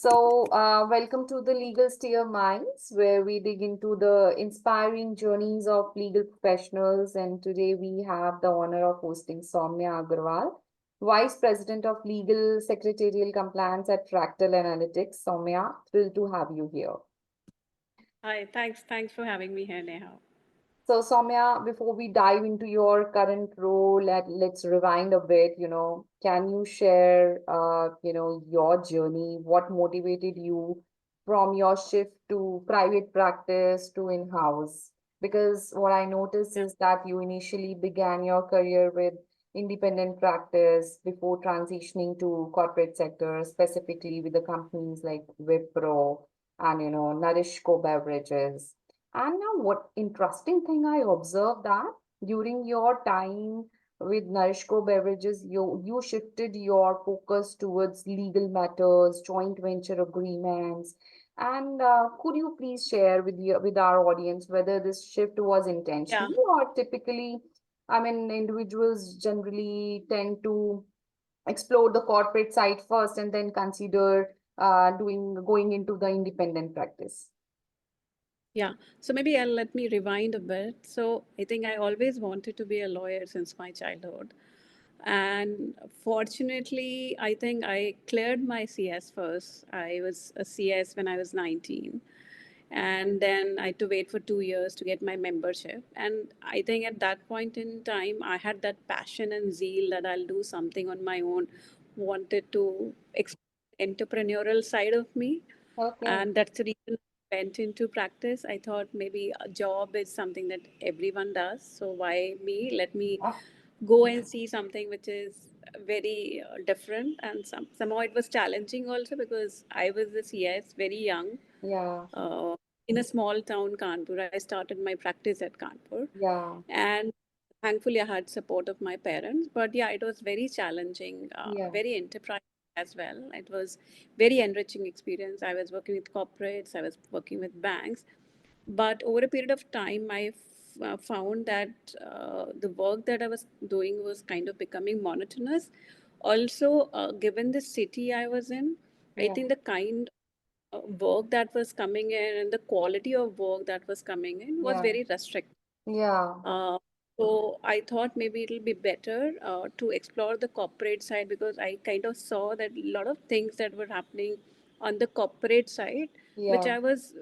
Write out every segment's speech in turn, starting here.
Welcome to the Legal Steer Minds, where we dig into the inspiring journeys of legal professionals. And today we have the honor of hosting Somya Agarwal, Vice President of Legal Secretarial Compliance at Fractal Analytics. Somya, thrilled to have you here. Hi, thanks for having me here, Neha. So, Soumya, before we dive into your current role, let's rewind a bit. Can you share, your journey? What motivated you from your shift to private practice to in-house? Because what I noticed Yeah, is that you initially began your career with independent practice before transitioning to corporate sector, specifically with the companies like Wipro and, Nourishco Beverages. And now, what interesting thing I observed that during your time with Nourishco Beverages, you shifted your focus towards legal matters, joint venture agreements, and could you please share with our audience whether this shift was yeah. intentional or typically, I mean, individuals generally tend to explore the corporate side first and then consider doing going into the independent practice. Yeah. So maybe I'll let me rewind a bit. So I think I always wanted to be a lawyer since my childhood. And fortunately, I think I cleared my CS first. I was a CS when I was 19. And then I had to wait for 2 years to get my membership. And I think at that point in time, I had that passion and zeal that I'll do something on my own, wanted to explore entrepreneurial side of me. Okay. And that's the reason I went into practice. I thought maybe a job is something that everyone does. So why me? Let me Ah, go and see something which is very different. And somehow it was challenging also because I was a CS very young, yeah, uh, in a small town, Kanpur. I started my practice at Kanpur, yeah, and thankfully I had support of my parents. But yeah, it was very challenging, yeah, very enterprising as well. It was very enriching experience. I was working with corporates, I was working with banks, but over a period of time, I found that the work that I was doing was kind of becoming monotonous. Also, given the city I was in, I yeah, think the kind work that was coming in and the quality of work that was coming in was yeah, very restricted. yeah, Uh, so I thought maybe it'll be better to explore the corporate side because I kind of saw that a lot of things that were happening on the corporate side, which yeah. I was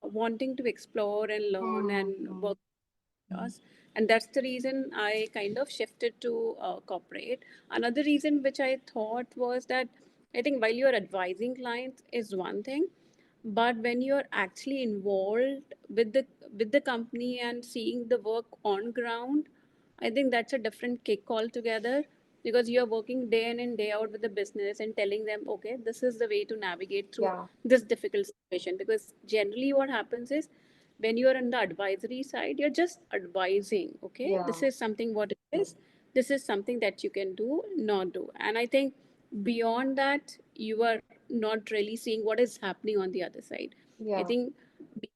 wanting to explore and learn Hmm, and hmm. work us. And that's the reason I kind of shifted to corporate. Another reason which I thought was that I think while you're advising clients is one thing, but when you're actually involved with the company and seeing the work on ground, I think that's a different kick altogether because you're working day in and day out with the business and telling them, okay, this is the way to navigate through Yeah, this difficult situation. Because generally, what happens is when you're on the advisory side, you're just advising, okay, this yeah, is something what it is, this is something that you can do, not do. And I think beyond that, you are not really seeing what is happening on the other side. I yeah, think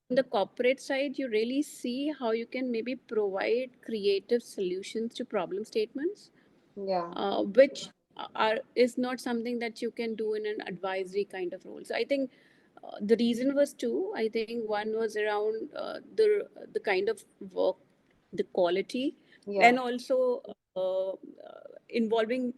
on the corporate side, you really see how you can maybe provide creative solutions to problem statements, yeah, which are is not something that you can do in an advisory kind of role. So I think the reason was two. I think one was around the kind of work, the quality, yeah, and also involving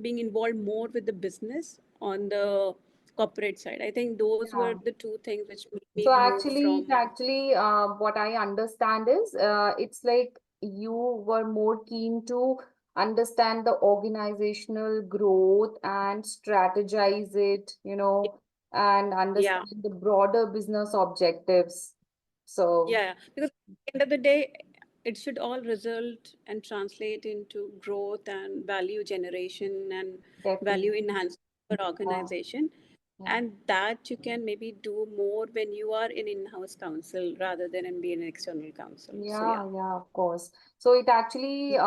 being involved more with the business on the corporate side. I think those were yeah. the two things which made me So move from. what I understand is, it's like you were more keen to understand the organizational growth and strategize it, and Yeah. understand the broader business objectives. So, Yeah, because at the end of the day, it should all result and translate into growth and value generation and definitely, value enhancement for yeah, organization. yeah. And that you can maybe do more when you are in in-house counsel rather than in being an external counsel. So yeah. Yeah, of course. So it actually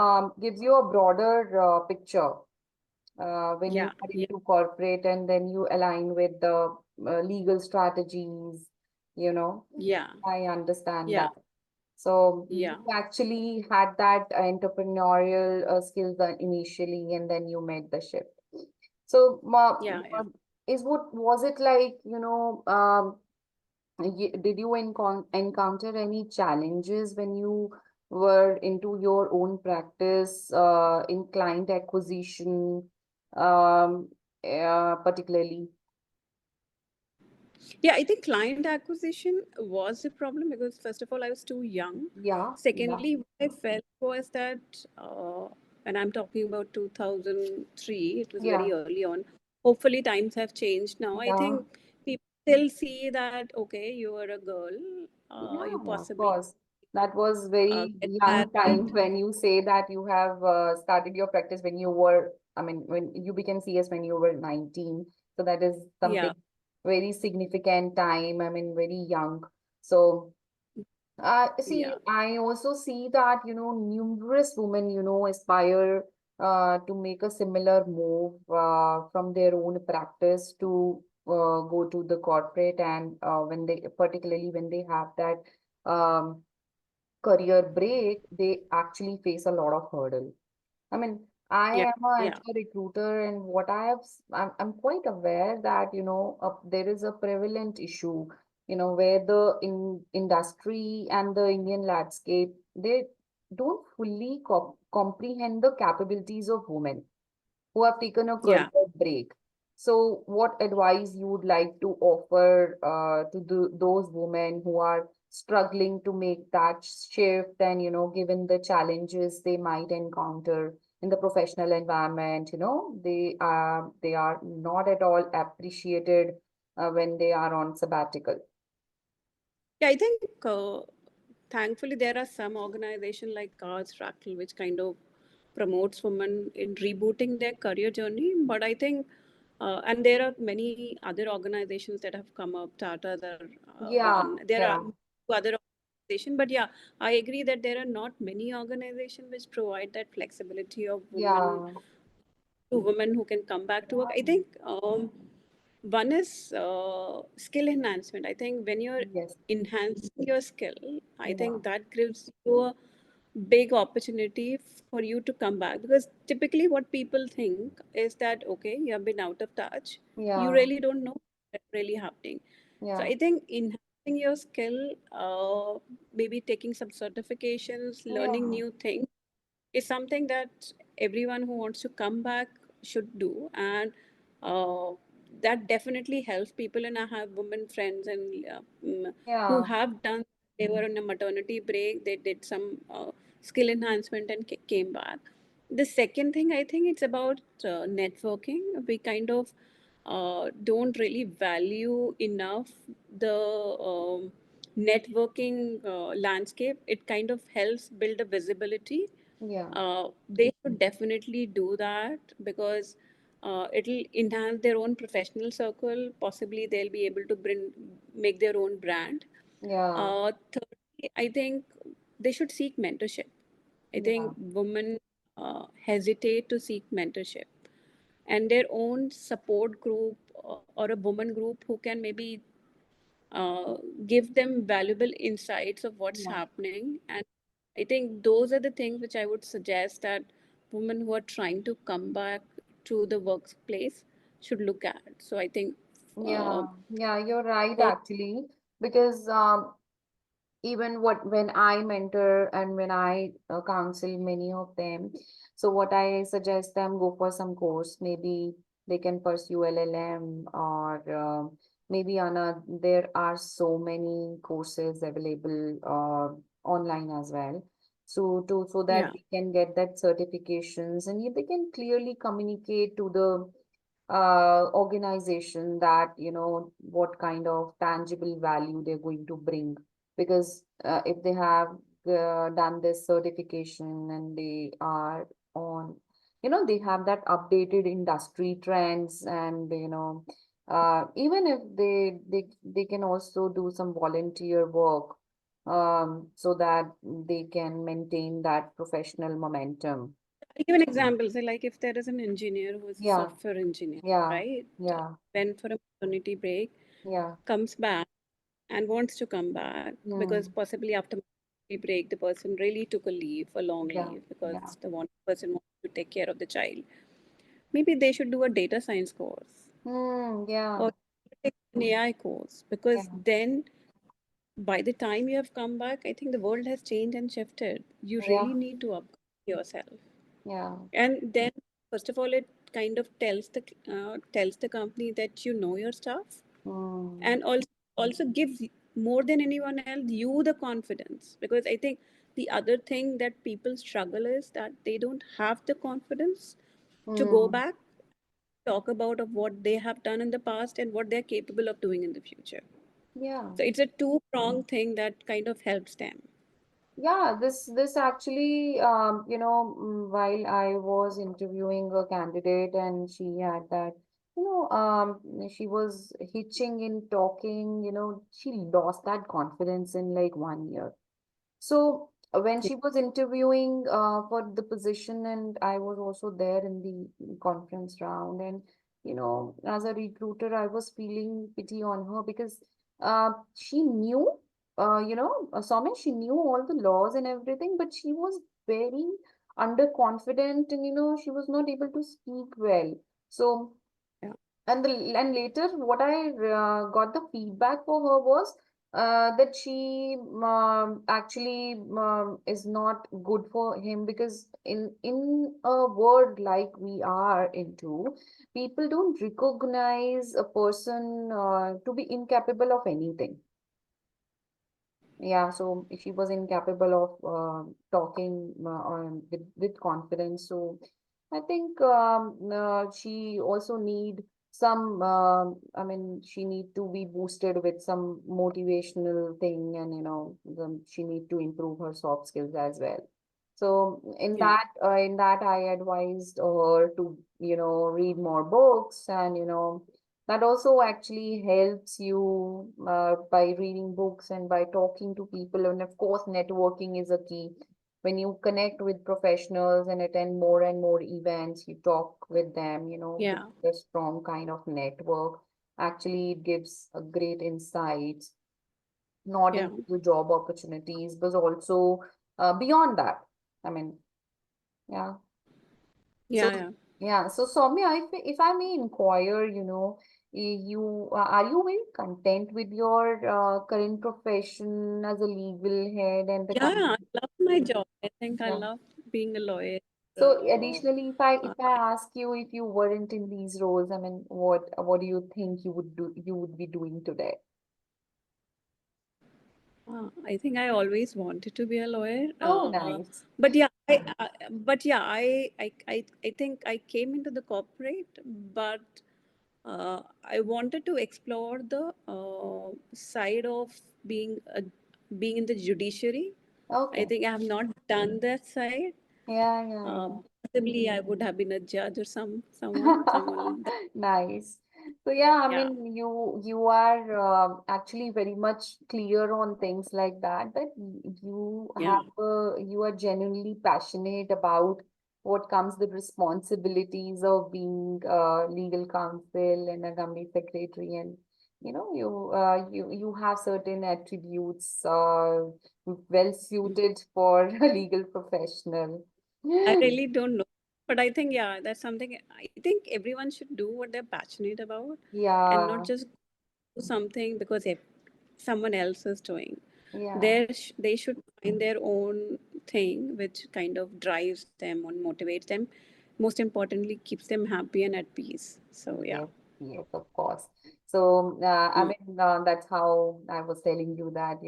gives you a broader picture when you Yeah, are yeah, into corporate and then you align with the legal strategies, you know. yeah, I understand yeah, that. So you yeah, actually had that entrepreneurial skills initially, and then you made the shift. So, yeah, yeah. is what was it like, did you encounter any challenges when you were into your own practice in client acquisition, particularly? Yeah, I think client acquisition was a problem because, first of all, I was too young. Yeah, yeah, Secondly, what I felt was that, and I'm talking about 2003, it was yeah, very early on. Hopefully, times have changed now. I yeah, think people still see that, okay, you are a girl, you yeah, of possibly course. That was very get young time married. when you say that you have started your practice when you were, I mean, when you became CS when you were 19. So that is something Yeah, very significant time. I mean, very young. So see, yeah, I also see that, numerous women, aspire to make a similar move from their own practice to go to the corporate, and particularly when they have that um, career break, they actually face a lot of hurdle. I mean, I yeah, am a yeah, HR recruiter, and what I have, I'm quite aware that, there is a prevalent issue, where the industry and the Indian landscape, they don't fully comprehend the capabilities of women who have taken a career yeah. break. So, what advice you would like to offer to those women who are struggling to make that shift, and, given the challenges they might encounter in the professional environment, they are not at all appreciated when they are on sabbatical. Yeah, I think thankfully there are some organization like Cars Fractal which kind of promotes women in rebooting their career journey. But I think, and there are many other organizations that have come up. Tata's are Yeah, one. There are yeah, other organizations, but yeah, I agree that there are not many organizations which provide that flexibility of women yeah, to women who can come back to work. I think one is skill enhancement. I think when you're yes, enhancing your skill, I yeah, think that gives you a big opportunity for you to come back, because typically what people think is that, okay, you have been out of touch, you yeah, really don't know what's really happening. So yeah, I think enhancing your skill, maybe taking some certifications, learning yeah, new things, is something that everyone who wants to come back should do. And uh, that definitely helps people. And I have women friends and who yeah, have done, they were on a maternity break, they did some skill enhancement and came back. The second thing, I think it's about networking. We kind of don't really value enough the networking landscape. It kind of helps build a visibility. yeah, They should definitely do that because it'll enhance their own professional circle. Possibly they'll be able to make their own brand. yeah, Thirdly, I think they should seek mentorship. I yeah. think women hesitate to seek mentorship, and their own support group or a woman group who can maybe uh, give them valuable insights of what's Yeah, happening. And I think those are the things which I would suggest that women who are trying to come back to the workplace should look at. So I think uh, yeah, yeah, you're right first, actually, because even what when I mentor and when I counsel many of them, so what I suggest them, go for some course. Maybe they can pursue LLM, or maybe on a there are so many courses available online as well. So that yeah. they can get that certifications, and they can clearly communicate to the organization that what kind of tangible value they're going to bring, because if they have done this certification and they are on, they have that updated industry trends, and even if they can also do some volunteer work, so that they can maintain that professional momentum. I'll give an example. So, like if there is an engineer who is a Yeah, software engineer, yeah, right, yeah, went for a maternity break, yeah. comes back and wants to come back because Hmm. possibly after maternity break, the person really took a leave, a long Yeah, leave, because yeah, the one person wants to take care of the child. Maybe they should do a data science course. Yeah, or take an AI course, yeah, because then by the time you have come back, I think the world has changed and shifted. You yeah, really need to upgrade yourself. yeah. And then, first of all, it kind of tells the company that you know your stuff, Mm, and also gives more than anyone else you the confidence, because I think the other thing that people struggle is that they don't have the confidence to go mm, back, talk about of what they have done in the past and what they're capable of doing in the future. yeah. So it's a two pronged thing that kind of helps them. Yeah, this actually, while I was interviewing a candidate and she had that, she was hitching in talking, she lost that confidence in like 1 year. So when Yeah, she was interviewing for the position, and I was also there in the conference round, and as a recruiter, I was feeling pity on her because she knew, Soumya, she knew all the laws and everything, but she was very underconfident, and she was not able to speak well. So yeah, and later, what I got the feedback for her was that she actually is not good for him because in a world like we are into, people don't recognize a person to be incapable of anything. Yeah, so she was incapable of talking with confidence. So I think she also need some. She need to be boosted with some motivational thing, and she need to improve her soft skills as well. So yeah, in that, I advised her to read more books, and that also actually helps you by reading books and by talking to people. And of course, networking is a key. When you connect with professionals and attend more and more events, you talk with them, build yeah, a strong kind of network. Actually, it gives a great insights, not yeah, into the job opportunities, but also beyond that. I mean, yeah. So, yeah, yeah. yeah. So, Soumya, if I may inquire, are you very content with your current profession as a legal head and the Yeah, company? I love my job. I think I Yeah. love being a lawyer. So, Uh, additionally, if I ask you if you weren't in these roles, I mean, what do you think you would be doing today? I think I always wanted to be a lawyer. Oh, nice. But yeah, I think I came into the corporate, but I wanted to explore the side of being in the judiciary. I Okay. think I have not done that side. Yeah, yeah, Possibly I would have been a judge or someone. Nice. So yeah, I Yeah, mean, you are actually very much clear on things like that. yeah, You are genuinely passionate about what comes the responsibilities of being legal counsel and a company secretary, and you have certain attributes well suited for a legal professional. I really don't know. But I think, yeah, that's something I think everyone should do what they're passionate about, and not Yeah, just do something because if someone else is doing. yeah. They should find their own thing which kind of drives them and motivates them. Most importantly, keeps them happy and at peace. So, yeah. Yes, yes, of course. So, I Mm. mean, that's how I was telling you that,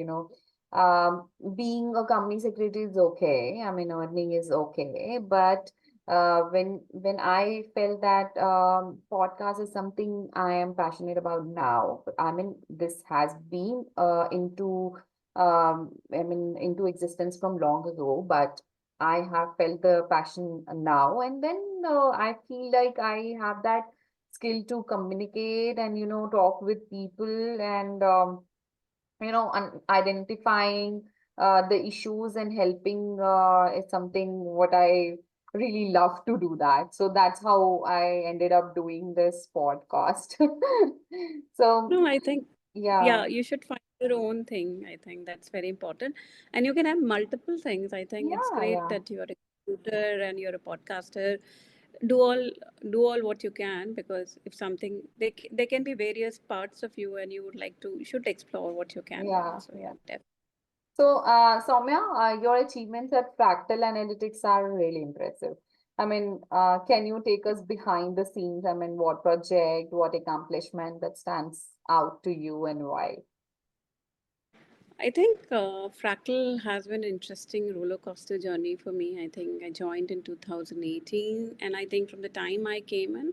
being a company secretary is okay. I mean, earning is okay. But when I felt that podcast is something I am passionate about now, I mean, this has been into existence from long ago, but I have felt the passion now, and then I feel like I have that skill to communicate and talk with people and identifying the issues and helping is something what I really love to do that. So that's how I ended up doing this podcast. So No, I think, yeah, yeah, you should find your own thing. I think that's very important. And you can have multiple things. I think it's yeah, great yeah, that you're a recruiter and you're a podcaster. do all do all what you can, because if something there can be various parts of you and you would like to, you should explore what you can do. Yeah, So yeah. yeah, definitely. So, Soumya, your achievements at Fractal Analytics are really impressive. I mean, can you take us behind the scenes? I mean, what project, what accomplishment that stands out to you and why? I think Fractal has been an interesting roller coaster journey for me. I think I joined in 2018, and I think from the time I came in,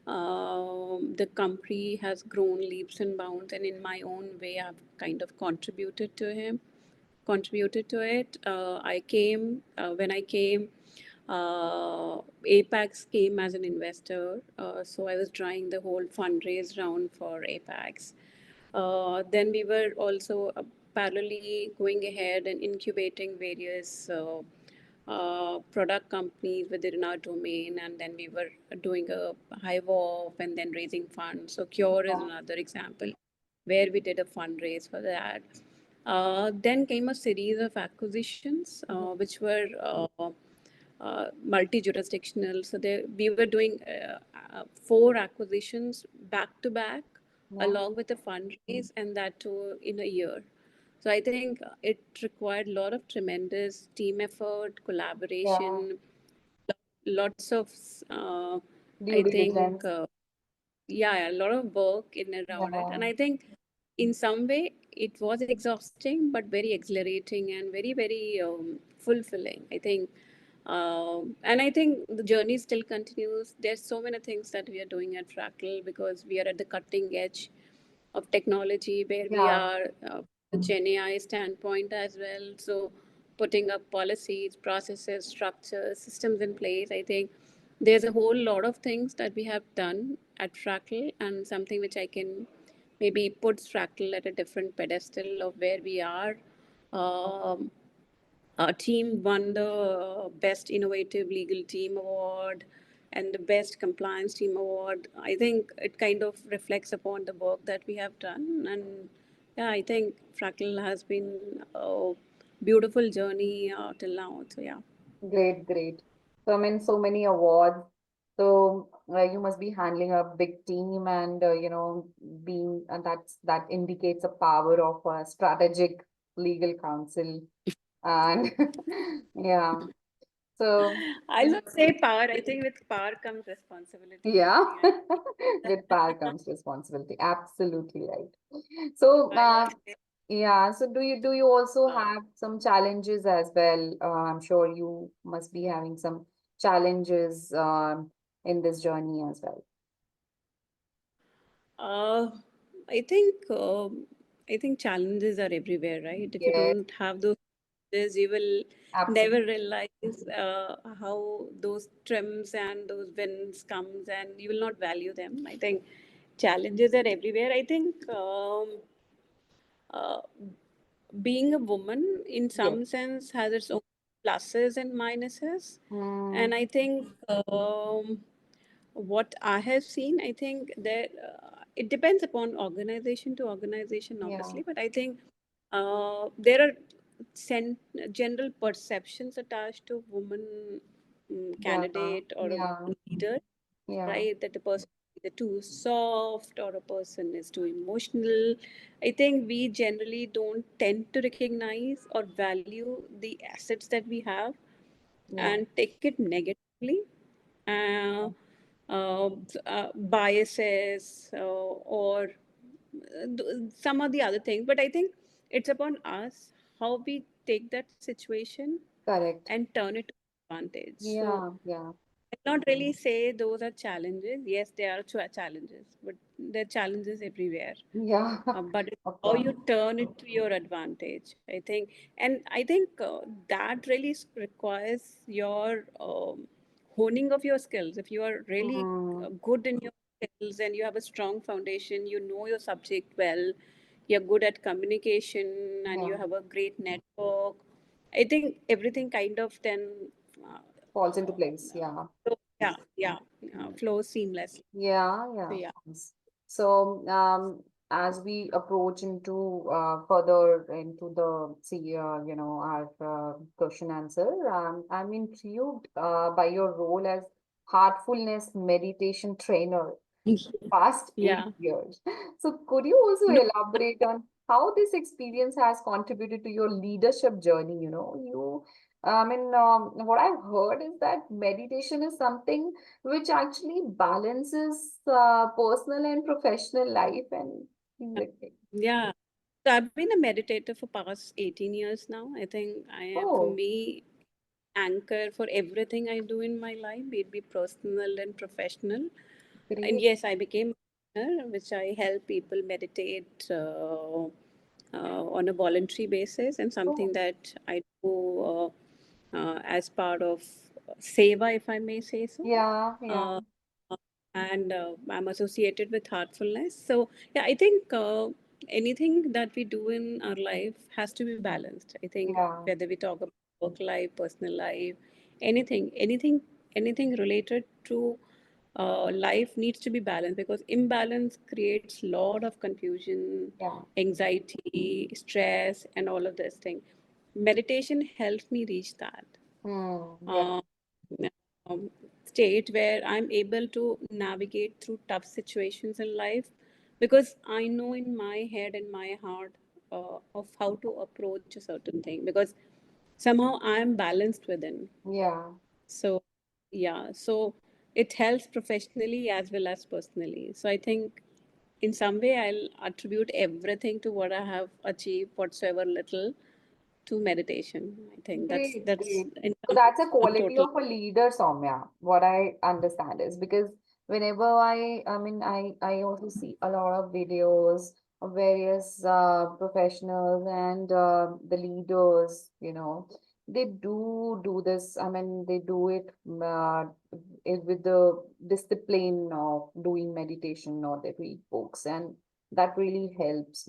the company has grown leaps and bounds, and in my own way, I've kind of contributed to it. I came when I came. Apex came as an investor, so I was trying the whole fundraise round for Apex. Then we were also parallelly going ahead and incubating various product companies within our domain, and then we were doing a hive off and then raising funds. So Cure is Yeah, another example where we did a fundraise for that. Then came a series of acquisitions, mhm, which were multi-jurisdictional. So we were doing four acquisitions back to back, yeah, along with a fundraise, and that too in a year. So I think it required a lot of tremendous team effort, yeah. collaboration, lots of, uh, Due I think, diligence. yeah, a lot of work in and around it. Yeah, And I think in some way it was exhausting, but very exhilarating and very, very fulfilling. I think. And I think the journey still continues. There's so many things that we are doing at Fractal because we are at the cutting edge of technology where we yeah, are the Gen AI standpoint as well. So putting up policies, processes, structures, systems in place. I think there's a whole lot of things that we have done at Fractal, and something which I can maybe puts Fractal at a different pedestal of where we are. Um, our team won the Best Innovative Legal Team Award and the Best Compliance Team Award. I think it kind of reflects upon the work that we have done. And yeah, I think Fractal has been a beautiful journey till now. So yeah. great, great. So, I mean, so many awards. So, you must be handling a big team and, being, and that indicates a power of a strategic legal counsel. And yeah, so I'll not say power. I think with power comes responsibility. I yeah, think I with power comes responsibility. Absolutely right. So, I won't say. yeah. So, do you also Uh, have some challenges as well? I'm sure you must be having some challenges in this journey as well. Uh, I think I think challenges are everywhere, right? If you Yes, don't have those challenges, you will never absolutely. realize how those trims and those wins comes, and you will not value them. I think challenges are everywhere. I think uh, being a woman, in Yes. some sense, has its own pluses and minuses, Mm, and I think. What I have seen, I think that it depends upon organization to organization, yeah, obviously, but I think there are general perceptions attached to woman yeah, candidate or a yeah, woman leader, yeah, right? That the person is either too soft or a person is too emotional. I think we generally don't tend to recognize or value the assets that we have yeah, and take it negatively. Uh, Biases or some of the other things. But I think it's upon us how we take that situation correct. and turn it to advantage. So Yeah, yeah, I not really say those are challenges. Yes, they are challenges, but there are challenges everywhere. yeah, But it's of how course. you turn it to your advantage, I think. And I think that really requires your honing of your skills. If you are really Mm, good in your skills and you have a strong foundation, you know your subject well, you're good at communication, and you yeah, have a great network. I think everything kind of then uh, falls into place. Yeah. yeah, yeah, flows seamlessly. Yeah, So yeah, of yeah. course. So, as we approach into further into the our question answer, I'm intrigued by your role as heartfulness meditation trainer past Yeah. 8 years. So could you also No, elaborate on how this experience has contributed to your leadership journey? What I've heard is that meditation is something which actually balances personal and professional life and things like that. yeah. So I've been a meditator for past 18 years now. I think I am, for Oh, me, anchor for everything I do in my life, be it be personal and professional. And great. yes, I became a trainer, which I help people meditate on a voluntary basis, and something Oh, that I do as part of seva, if I may say so. yeah, yeah, Uh, and I'm associated with heartfulness. So yeah, I think anything that we do in our life has to be balanced. I think yeah, whether we talk about work life, personal life, anything related to life needs to be balanced, because imbalance creates lot of confusion, yeah. anxiety, stress, and all of this thing. Meditation helps me reach that Yeah, uh, um, state where I'm able to navigate through tough situations in life, because I know in my head and my heart of how to approach a certain thing, because somehow I'm balanced within. yeah. So, yeah, so it helps professionally as well as personally. So I think in some way I'll attribute everything to what I have achieved, whatsoever little, to meditation. I think Great, that's great. in So that's a sum quality total. of a leader, Soumya. What I understand is because whenever I also see a lot of videos of various professionals and the leaders, they do this. I mean, they do it with the discipline of doing meditation or they read books, and that really helps.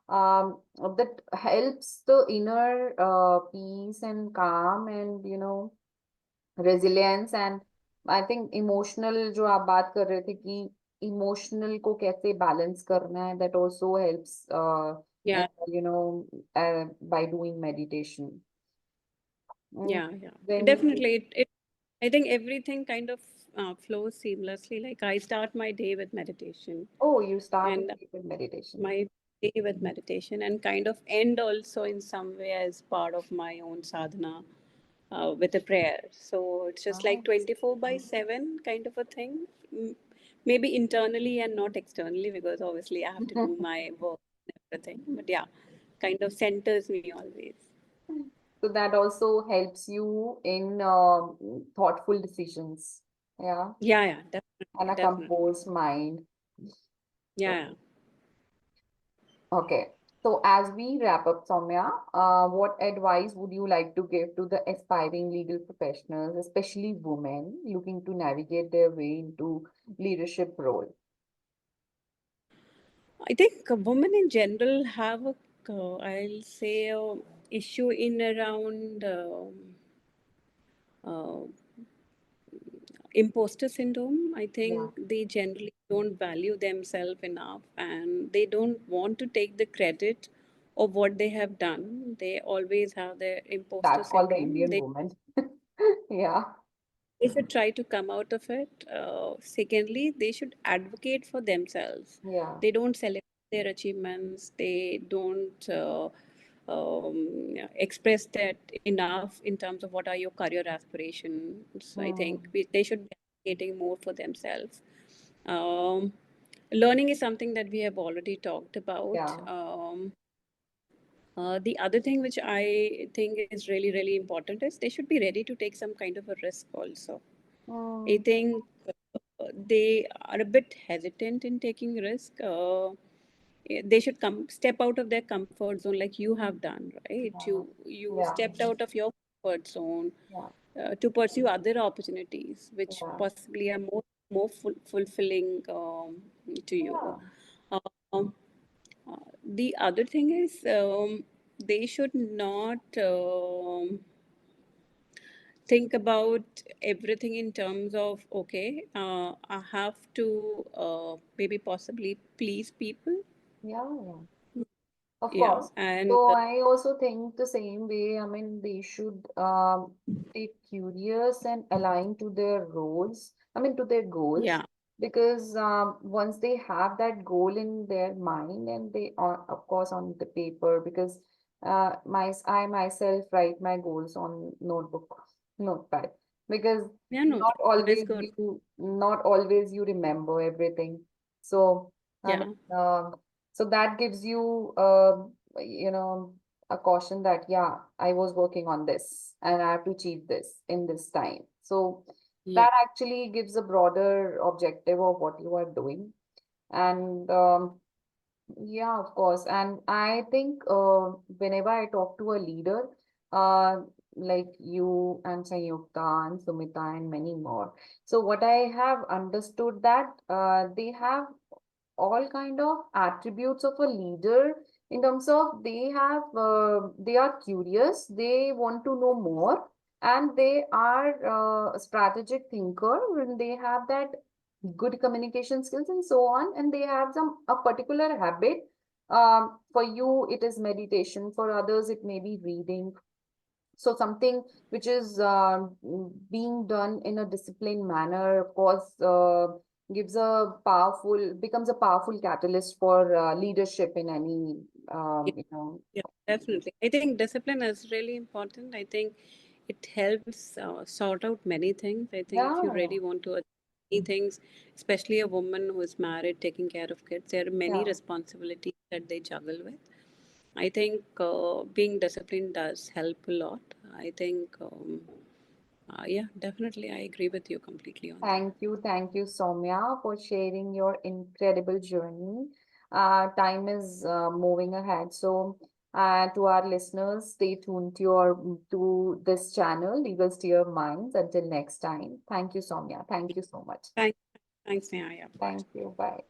That helps the inner peace and calm and resilience and I think emotional जो आप बात कर रहे थे कि emotional को कैसे balance करना है that also helps Yeah, by doing meditation. Mm, yeah, yeah. when Definitely. I think everything kind of flows seamlessly. Like I start my day with meditation, oh, you start and with meditation. my day with meditation, and kind of end also in some way as part of my own sadhana with a prayer. So it's just like Nice. 24 by 7 kind of a thing. Maybe internally and not externally, because obviously I have to do my work and everything. But yeah, kind of centers me always. So that also helps you in thoughtful decisions. Yeah. Yeah, yeah, And definitely, a definitely. composed mind. So, Yeah. okay. So as we wrap up, Soumya, what advice would you like to give to the aspiring legal professionals, especially women looking to navigate their way into leadership role? I think women in general have I'll say, issue in around uh, imposter syndrome. I Yeah, think they generally don't value themselves enough, and they don't want to take the credit of what they have done. They always have their imposter that's called the syndrome. Indian woman. Yeah, They should try to come out of it. Secondly, they should advocate for themselves. yeah. They don't celebrate their achievements. They don't express that enough in terms of what are your career aspirations. I think Hmm. they should be advocating more for themselves. Um, Learning is something that we have already talked about. Yeah. The other thing which I think is really, really important is they should be ready to take some kind of a risk also. I Hmm. think they are a bit hesitant in taking risk. They should come step out of their comfort zone, like you have done, right? Yeah. You Yeah. stepped out of your comfort zone Yeah. to pursue other opportunities, which Yeah. possibly are fulfilling to you. Yeah. Um, the other thing is they should not think about everything in terms of, okay, I have to maybe possibly please people. Yeah. Of Yeah, course. and So I also think the same way. I mean, they should stay curious and align to their roles, I mean, to their goals, yeah, because once they have that goal in their mind and they are, of course, on the paper, because I myself write my goals on notebook, notepad, because yeah, no, that is good. not always you remember everything. So, I mean, Yeah, so that gives you, you know, a caution that, yeah, I was working on this and I have to achieve this in this time. So yeah, that actually gives a broader objective of what you are doing. And yeah, of course. And I think whenever I talk to a leader, uh, like you and Sanyukta and Sumita and many more, so what I have understood that they have all kind of attributes of a leader in terms of they are curious, they want to know more, and they are a strategic thinker, and they have that good communication skills and so on, and they have some a particular habit. For you it is meditation, for others it may be reading, so something which is being done in a disciplined manner, of course, becomes a powerful catalyst for leadership in any, yeah, you know. yeah, definitely. I think discipline is really important. I think it helps sort out many things. I think if you Yeah, really want to achieve many things, especially a woman who is married, taking care of kids, there are many yeah. responsibilities that they juggle with. I think being disciplined does help a lot. I think, yeah, definitely, I agree with you completely on that. Thank you, Soumya, for sharing your incredible journey. Time is moving ahead, so to our listeners, stay tuned to to this channel, Legal Steer Minds. Until next time, thank you, Soumya. Thank you so much. Thanks, thanks, Neha. Yeah, bye. Thank you. Bye.